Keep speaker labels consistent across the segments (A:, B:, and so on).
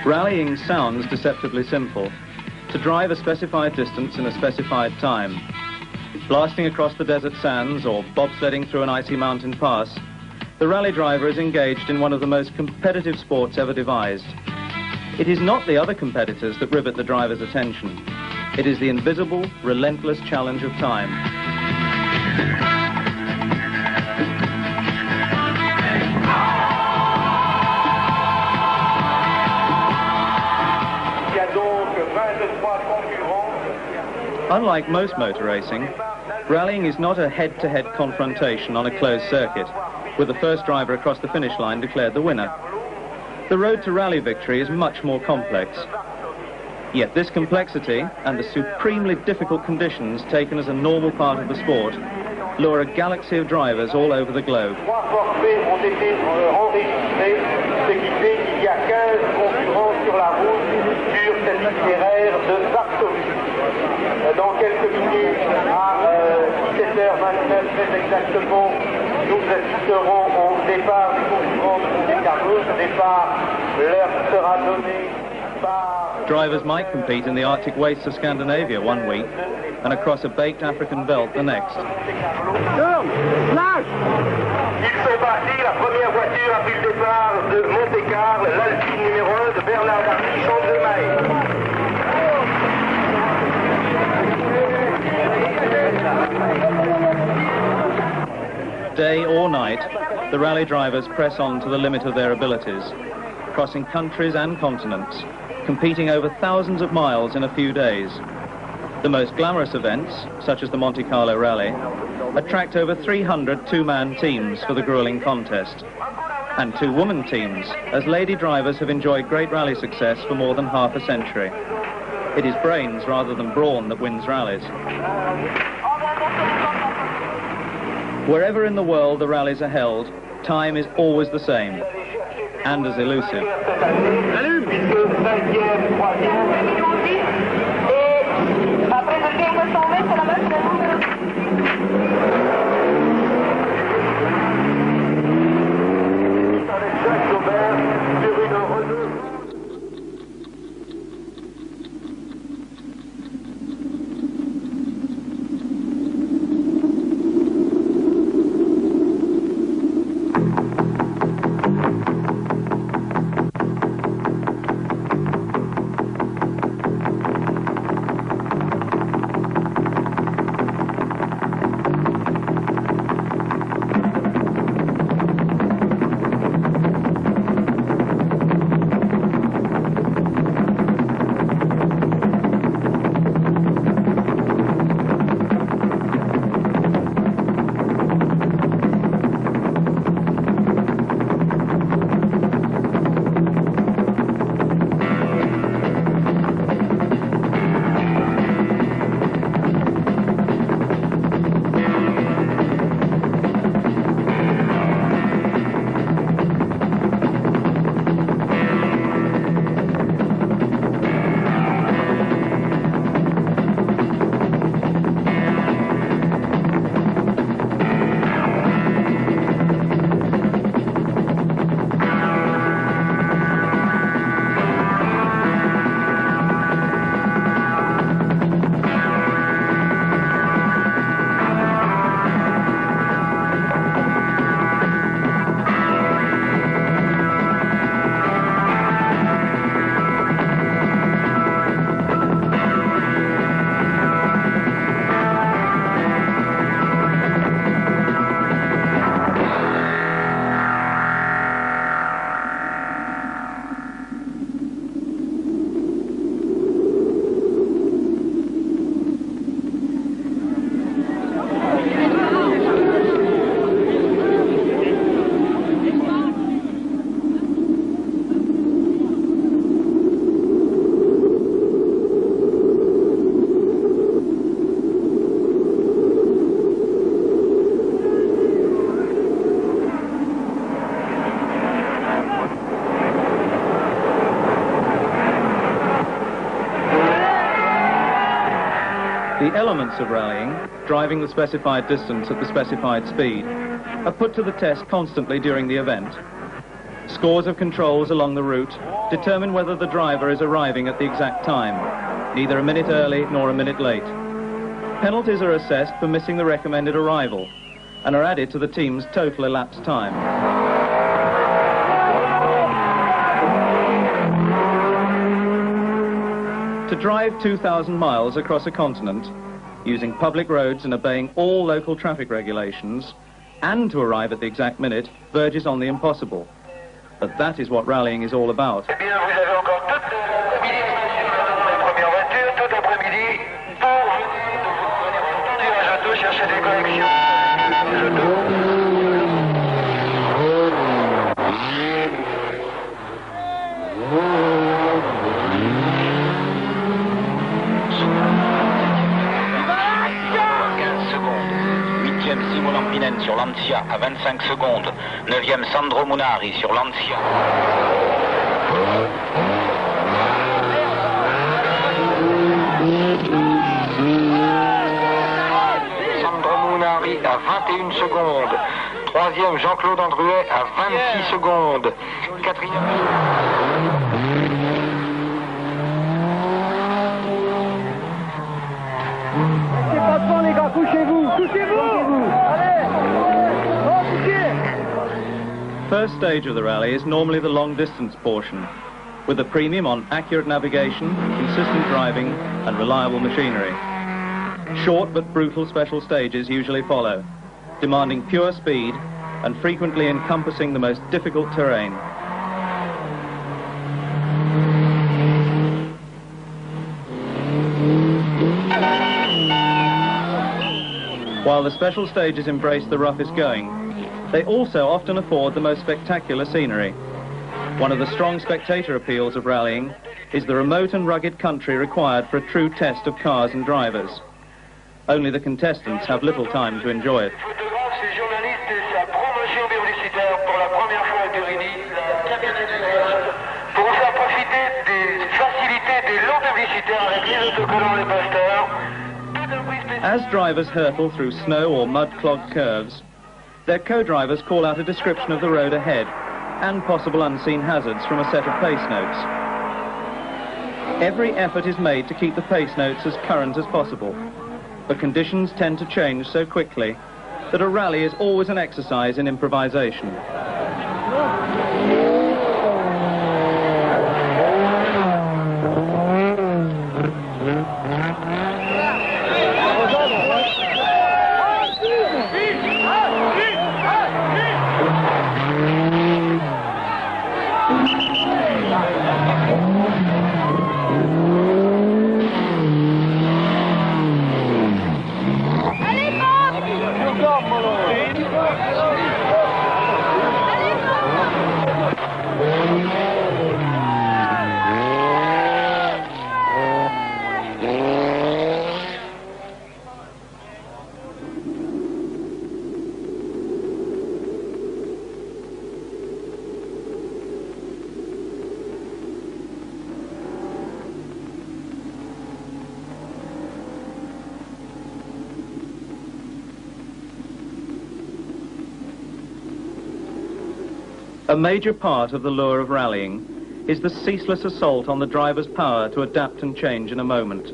A: Rallying sounds deceptively simple. To drive a specified distance in a specified time, blasting across the desert sands or bobsledding through an icy mountain pass, the rally driver is engaged in one of the most competitive sports ever devised. It is not the other competitors that rivet the driver's attention. It is the invisible, relentless challenge of time. Unlike most motor racing, rallying is not a head-to-head confrontation on a closed circuit, with the first driver across the finish line declared the winner. The road to rally victory is much more complex. Yet this complexity and the supremely difficult conditions taken as a normal part of the sport lure a galaxy of drivers all over the globe.
B: Dans quelques minutes, à 17h29 très exactement, nous assisterons au départ du concurrent de Monte Carlo. Ce départ leur sera donné par...
A: Drivers might compete in the Arctic wastes of Scandinavia one week and across a baked African belt the next.
B: Ils sont partis, la première voiture a pris le départ de Monte Carlo, l'Alpine numéro 1 de Bernard Darcy, Champ de Maille.
A: Day or night, the rally drivers press on to the limit of their abilities, crossing countries and continents, competing over thousands of miles in a few days. The most glamorous events, such as the Monte Carlo Rally, attract over 300 two-man teams for the grueling contest, and two-woman teams, as lady drivers have enjoyed great rally success for more than half a century. It is brains rather than brawn that wins rallies. Wherever in the world the rallies are held, time is always the same, and as elusive. The elements of rallying, driving the specified distance at the specified speed, are put to the test constantly during the event. Scores of controls along the route determine whether the driver is arriving at the exact time, neither a minute early nor a minute late. Penalties are assessed for missing the recommended arrival and are added to the team's total elapsed time. To drive 2,000 miles across a continent, using public roads and obeying all local traffic regulations, and to arrive at the exact minute, verges on the impossible. But that is what rallying is all about.
B: Eh bien, vous avez encore toute l'après-midi, les premières voitures, tout l'après-midi, pour venir à Jotto chercher des connexions.
C: Simon Lampinen sur Lancia à 25 secondes. 9e Sandro Munari sur Lancia. Sandro Munari à 21 secondes. 3e Jean-Claude Andruet à 26 secondes. 4e...
B: Les gars, couchez-vous, couchez-vous. Allez, oh, couchez.
A: First stage of the rally is normally the long distance portion, with a premium on accurate navigation, consistent driving and reliable machinery. Short but brutal special stages usually follow, demanding pure speed and frequently encompassing the most difficult terrain. While the special stages embrace the roughest going, they also often afford the most spectacular scenery. One of the strong spectator appeals of rallying is the remote and rugged country required for a true test of cars and drivers. Only the contestants have little time to enjoy it. As drivers hurtle through snow or mud-clogged curves, their co-drivers call out a description of the road ahead and possible unseen hazards from a set of pace notes. Every effort is made to keep the pace notes as current as possible, but conditions tend to change so quickly that a rally is always an exercise in improvisation. A major part of the lure of rallying is the ceaseless assault on the driver's power to adapt and change in a moment.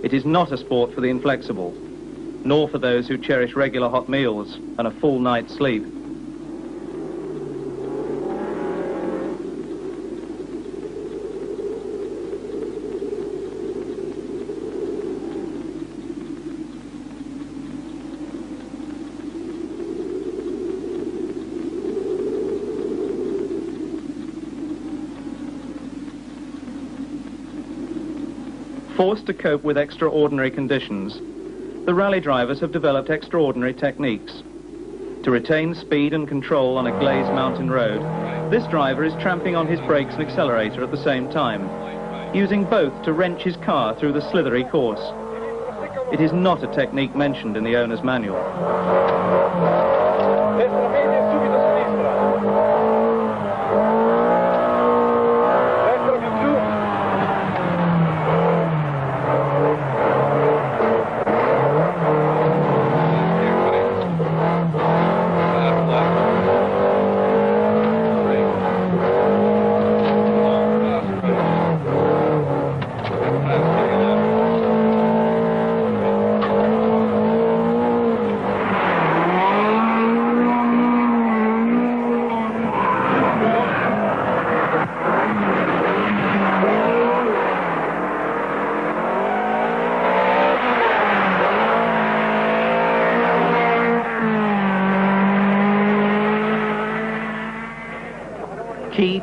A: It is not a sport for the inflexible, nor for those who cherish regular hot meals and a full night's sleep. Forced to cope with extraordinary conditions, the rally drivers have developed extraordinary techniques. To retain speed and control on a glazed mountain road, this driver is tramping on his brakes and accelerator at the same time, using both to wrench his car through the slithery course. It is not a technique mentioned in the owner's manual.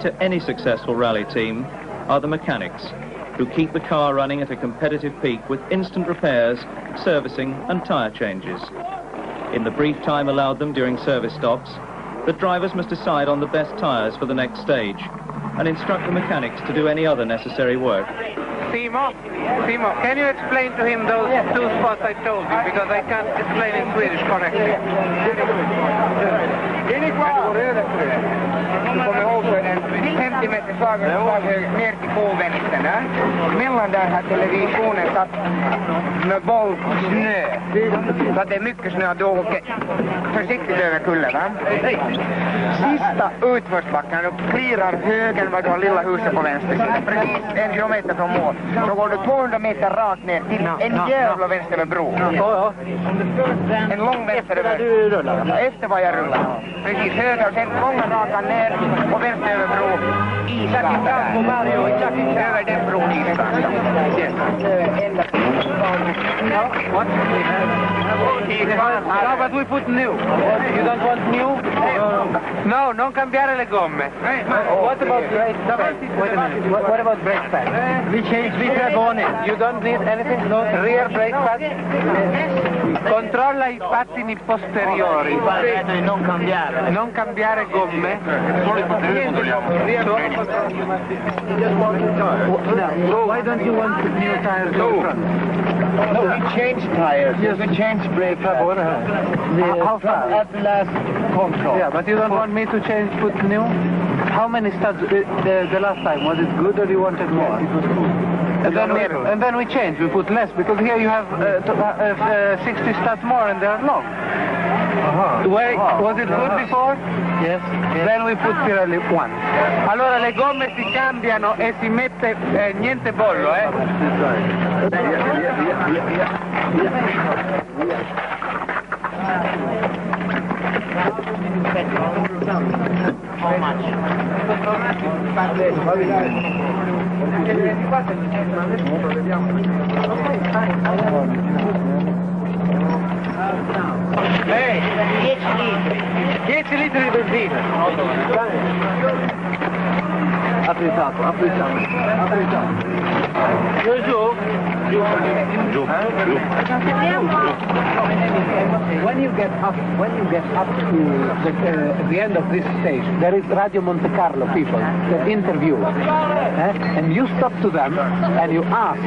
A: to any successful rally team are the mechanics, who keep the car running at a competitive peak with instant repairs, servicing and tyre changes. In the brief time allowed them during service stops, the drivers must decide on the best tyres for the next stage and instruct the mechanics to do any other necessary work.
D: Simo, can you explain to him those two spots I told you, because I can't explain in Swedish correctly.
E: Kommer ihåg en 50 meter svag ner till K-vänstern där. Mellan där har televisionen satt med boll på snö. Så att det är mycket snö, då åker försiktigt över kullen. Va? Sista utförsbacken, då klirar högen vad du har lilla huset på vänster sidan. Precis 1 kilometer från mål. Så går du 200 meter rakt ner till en jävla vänster över bro. En lång vänster över. Efter vad jag rullar. Precis höger och sen långa raka ner och vänster över bro. Isgatan. Över den bron Isgatan.
D: No, but we put new. You don't want new? No, non cambiare le gomme. What about brake pads? Wait a minute. What about brake pads? We have on it. You don't need anything? No rear brake pads? Controlla i pattini posteriori.
E: Non cambiare.
D: Non cambiare gomme. Why don't you want new tires in front?
E: No, we changed tires. Yes, we changed brake pads.
D: How far?
E: At the last control.
D: Yeah, but you don't want me to change, put new? How many studs the last time? Was it good or you wanted more?
E: It was good.
D: And then we changed. We put less because here you have 60 studs more and they're long. Wait, was it good before?
E: Yes.
D: Then we put Pirelli 1. Allora le gomme si cambiano e si mette niente bollo, eh?
E: How much?
D: Lei? 10 litri di benzina. Aprizzato. Giù. When you get up to the end of this stage, there is Radio Monte Carlo people that interview, and you stop to them and you ask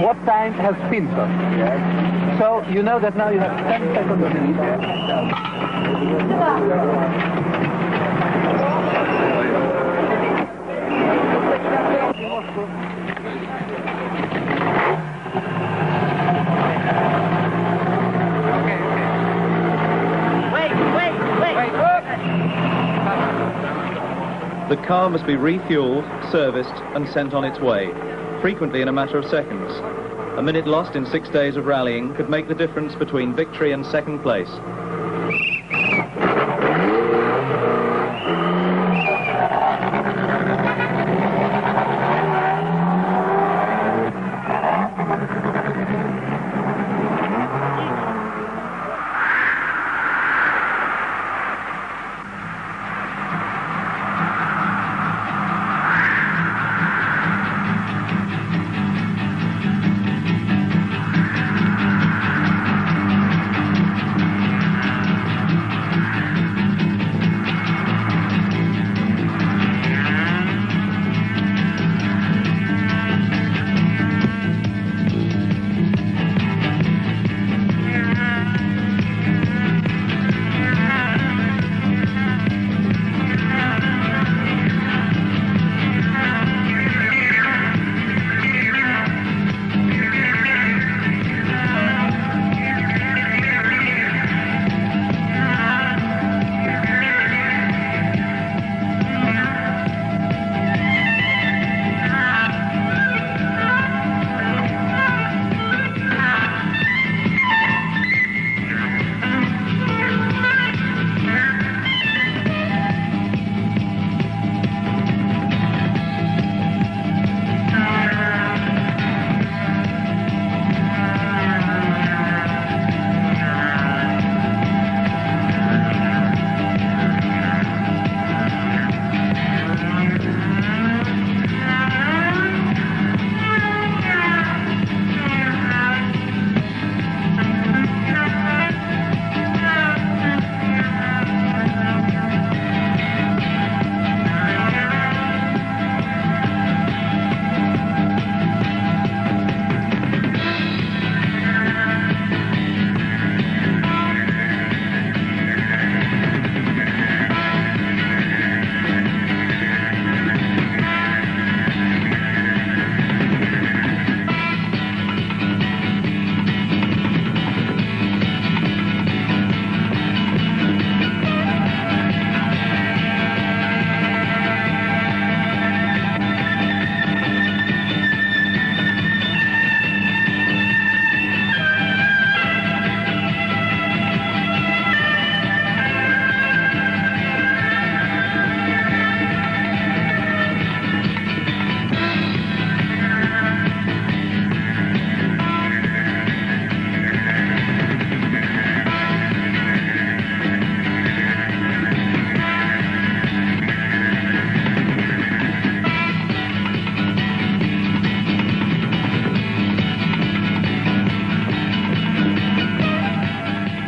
D: what time has Pinto. So you know that now you have 10 seconds of lead.
A: The car must be refueled, serviced and sent on its way, frequently in a matter of seconds. A minute lost in 6 days of rallying could make the difference between victory and second place.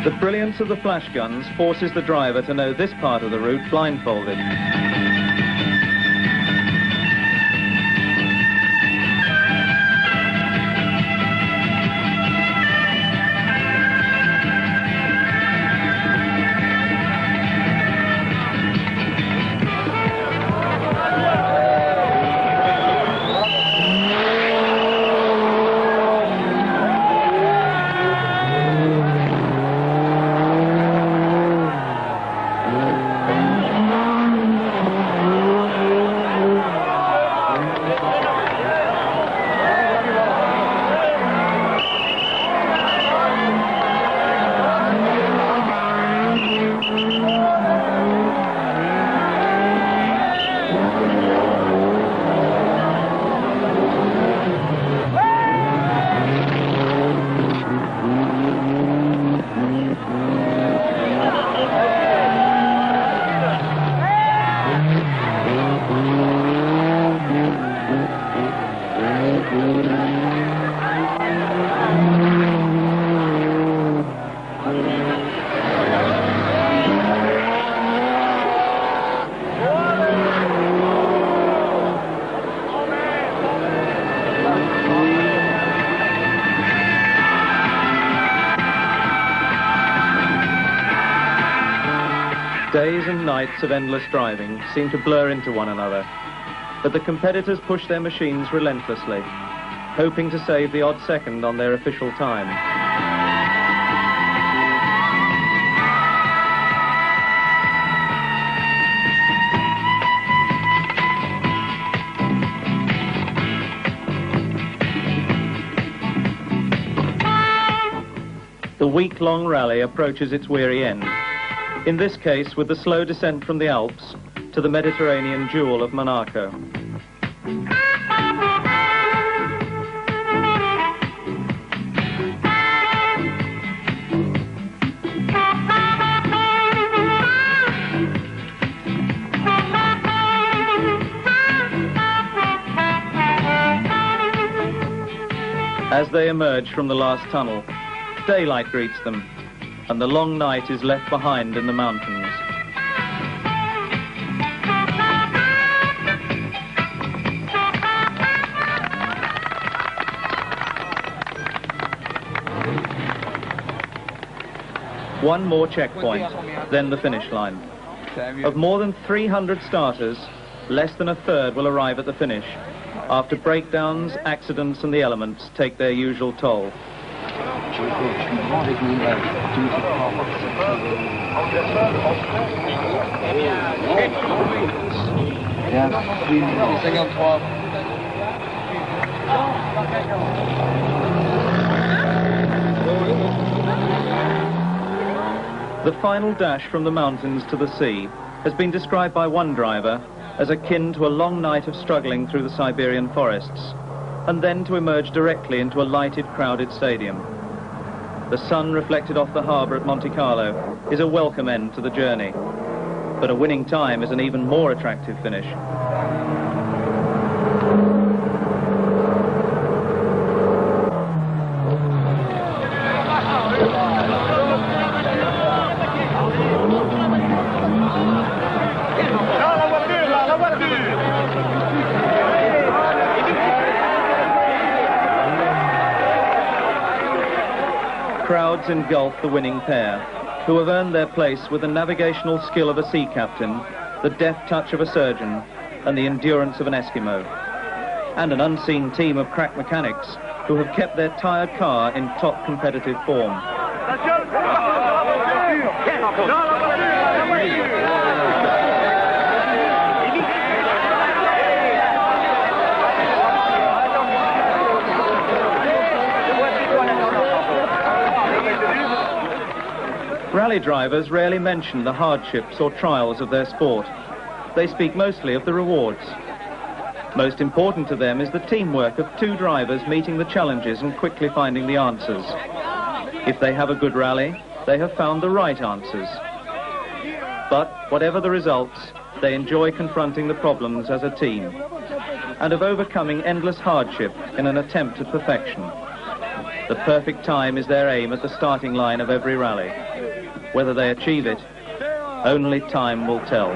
A: The brilliance of the flash guns forces the driver to know this part of the route blindfolded. Days and nights of endless driving seem to blur into one another, but the competitors push their machines relentlessly, hoping to save the odd second on their official time. The week-long rally approaches its weary end. In this case, with the slow descent from the Alps to the Mediterranean jewel of Monaco. As they emerge from the last tunnel, daylight greets them, and the long night is left behind in the mountains. One more checkpoint, then the finish line. Of more than 300 starters, less than a third will arrive at the finish, after breakdowns, accidents and the elements take their usual toll. The final dash from the mountains to the sea has been described by one driver as akin to a long night of struggling through the Siberian forests, and then to emerge directly into a lighted, crowded stadium. The sun reflected off the harbour at Monte Carlo is a welcome end to the journey, but a winning time is an even more attractive finish. Crowds engulf the winning pair, who have earned their place with the navigational skill of a sea captain, the deft touch of a surgeon, and the endurance of an Eskimo. And an unseen team of crack mechanics who have kept their tired car in top competitive form. Rally drivers rarely mention the hardships or trials of their sport. They speak mostly of the rewards. Most important to them is the teamwork of two drivers meeting the challenges and quickly finding the answers. If they have a good rally, they have found the right answers. But whatever the results, they enjoy confronting the problems as a team and of overcoming endless hardship in an attempt at perfection. The perfect time is their aim at the starting line of every rally. Whether they achieve it, only time will tell.